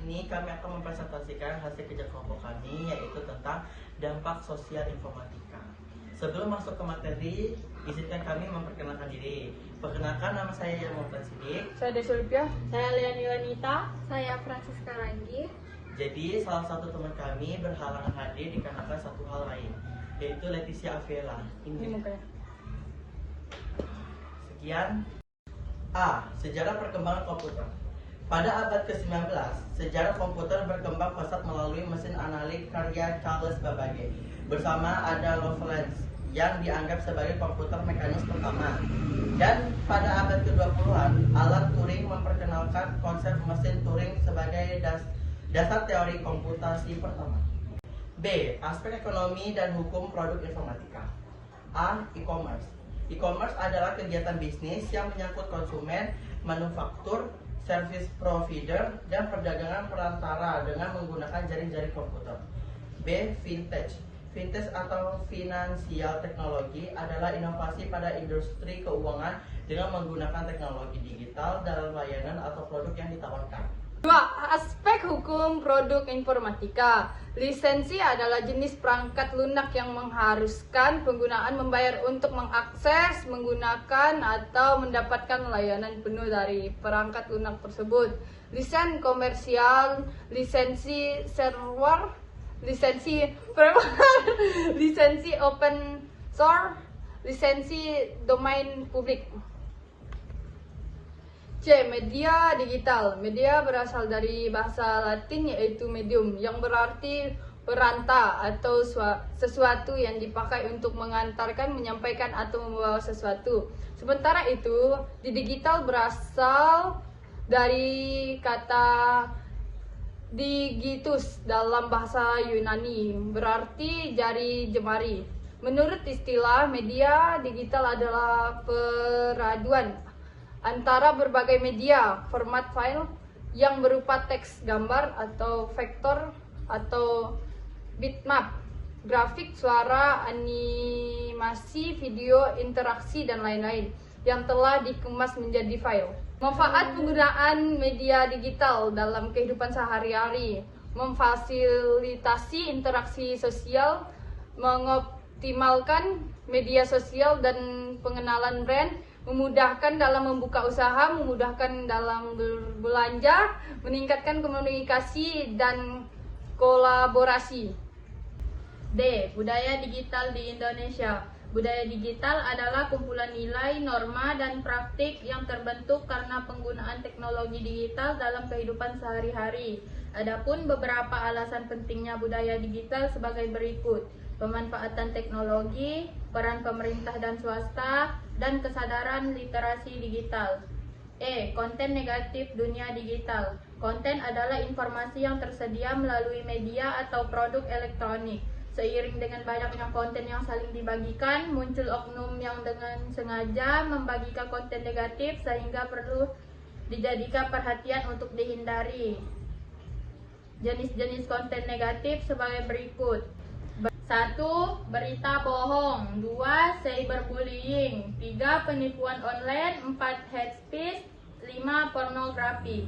ini kami akan mempresentasikan hasil kerja kelompok kami, yaitu tentang dampak sosial informatika. Sebelum masuk ke materi, izinkan kami memperkenalkan diri. Perkenalkan, nama saya Yamon Sidik. Saya Desulpia. Saya Leoni Wanita. Saya Francisca Ranggi. Jadi, salah satu teman kami berhalangan hadir dikarenakan satu hal lain, yaitu Leticia Aviela. Ini mukanya. Sekian. A. Sejarah perkembangan komputer. Pada abad ke-19, sejarah komputer berkembang pesat melalui mesin analik karya Charles Babbage bersama Ada Lovelace yang dianggap sebagai komputer mekanis pertama. Dan pada abad ke-20-an, Alan Turing memperkenalkan konsep mesin Turing sebagai dasar teori komputasi pertama. B. Aspek ekonomi dan hukum produk informatika. A. E-commerce. E-commerce adalah kegiatan bisnis yang menyangkut konsumen, manufaktur, service provider, dan perdagangan perantara dengan menggunakan jaring-jaring komputer. B. Fintech. Fintech atau finansial teknologi adalah inovasi pada industri keuangan dengan menggunakan teknologi digital dalam layanan atau produk yang ditawarkan. 2. Aspek hukum produk informatika. Lisensi adalah jenis perangkat lunak yang mengharuskan penggunaan membayar untuk mengakses, menggunakan, atau mendapatkan layanan penuh dari perangkat lunak tersebut. Lisensi komersial, lisensi server, lisensi firmware, lisensi open source, lisensi domain publik. C. Media digital. Media berasal dari bahasa Latin yaitu medium, yang berarti perantara atau sesuatu yang dipakai untuk mengantarkan, menyampaikan, atau membawa sesuatu. Sementara itu, di digital berasal dari kata digitus dalam bahasa Yunani, berarti jari jemari. Menurut istilah, media digital adalah peraduan antara berbagai media, format file yang berupa teks, gambar, atau vektor, atau bitmap, grafik, suara, animasi, video, interaksi, dan lain-lain yang telah dikemas menjadi file. Manfaat penggunaan media digital dalam kehidupan sehari-hari: memfasilitasi interaksi sosial, mengoptimalkan media sosial dan pengenalan brand, memudahkan dalam membuka usaha, memudahkan dalam berbelanja, meningkatkan komunikasi dan kolaborasi. D. Budaya digital di Indonesia. Budaya digital adalah kumpulan nilai, norma, dan praktik yang terbentuk karena penggunaan teknologi digital dalam kehidupan sehari-hari. Adapun beberapa alasan pentingnya budaya digital sebagai berikut: pemanfaatan teknologi, peran pemerintah dan swasta, dan kesadaran literasi digital. E. Konten negatif dunia digital. Konten adalah informasi yang tersedia melalui media atau produk elektronik. Seiring dengan banyaknya konten yang saling dibagikan, muncul oknum yang dengan sengaja membagikan konten negatif sehingga perlu dijadikan perhatian untuk dihindari. Jenis-jenis konten negatif sebagai berikut: 1. Berita bohong. 2. Cyberbullying. 3. Penipuan online. 4. Hate speech. 5. Pornografi.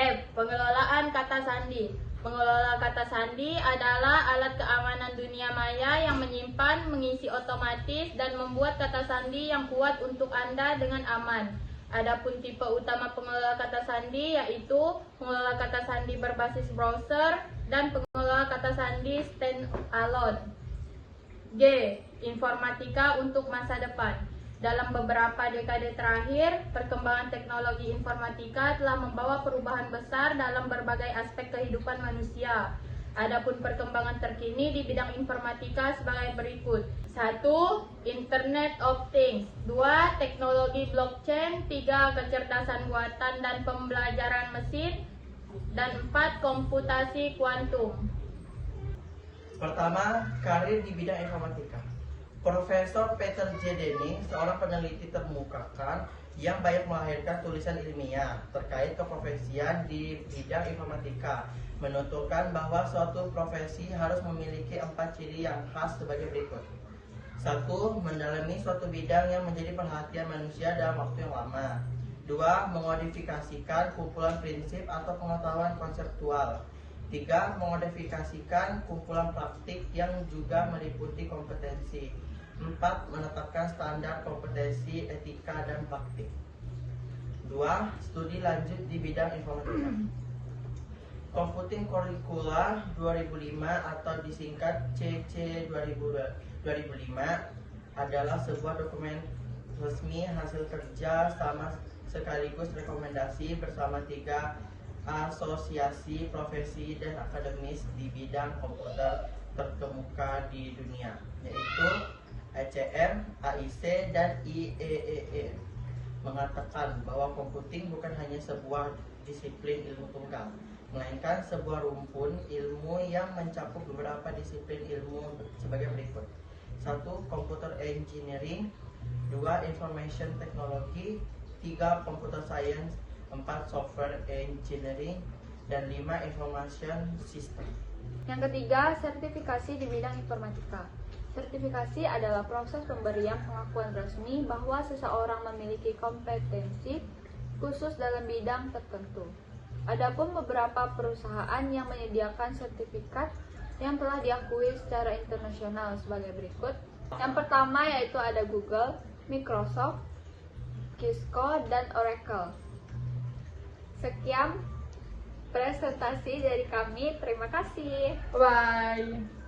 F. Pengelolaan kata sandi. Pengelola kata sandi adalah alat keamanan dunia maya yang menyimpan, mengisi otomatis, dan membuat kata sandi yang kuat untuk Anda dengan aman. Adapun tipe utama pengelola kata sandi yaitu pengelola kata sandi berbasis browser dan pengelola kata sandi standalone. G. Informatika untuk masa depan. Dalam beberapa dekade terakhir, perkembangan teknologi informatika telah membawa perubahan besar dalam berbagai aspek kehidupan manusia. Adapun perkembangan terkini di bidang informatika sebagai berikut: 1. Internet of Things. 2. Teknologi blockchain. 3. Kecerdasan buatan dan pembelajaran mesin. Dan 4. Komputasi kuantum. Pertama, karir di bidang informatika. Profesor Peter J. Denning, seorang peneliti terkemuka yang banyak melahirkan tulisan ilmiah terkait keprofesian di bidang informatika, menuturkan bahwa suatu profesi harus memiliki 4 ciri yang khas sebagai berikut. 1. Mendalami suatu bidang yang menjadi perhatian manusia dalam waktu yang lama. 2. 2. Memodifikasikan kumpulan prinsip atau pengetahuan konseptual. 3. Memodifikasikan kumpulan praktik yang juga meliputi kompetensi. 4. Menetapkan standar kompetensi, etika, dan praktik. 2. Studi lanjut di bidang informatika. Computing Curricula 2005 atau disingkat CC 2005 adalah sebuah dokumen resmi hasil kerja sama sekaligus rekomendasi bersama 3 asosiasi profesi dan akademis di bidang komputer terkemuka di dunia, yaitu ECM, AIC, dan IEEE, mengatakan bahwa computing bukan hanya sebuah disiplin ilmu tunggal, melainkan sebuah rumpun ilmu yang mencakup beberapa disiplin ilmu sebagai berikut. 1. Computer Engineering. 2. Information Technology. 3. Computer Science. 4. Software Engineering. Dan 5. Information System. Yang ketiga, sertifikasi di bidang informatika. Sertifikasi adalah proses pemberian pengakuan resmi bahwa seseorang memiliki kompetensi khusus dalam bidang tertentu. Adapun beberapa perusahaan yang menyediakan sertifikat yang telah diakui secara internasional sebagai berikut. Yang pertama yaitu ada Google, Microsoft, Cisco, dan Oracle. Sekian presentasi dari kami. Terima kasih. Bye.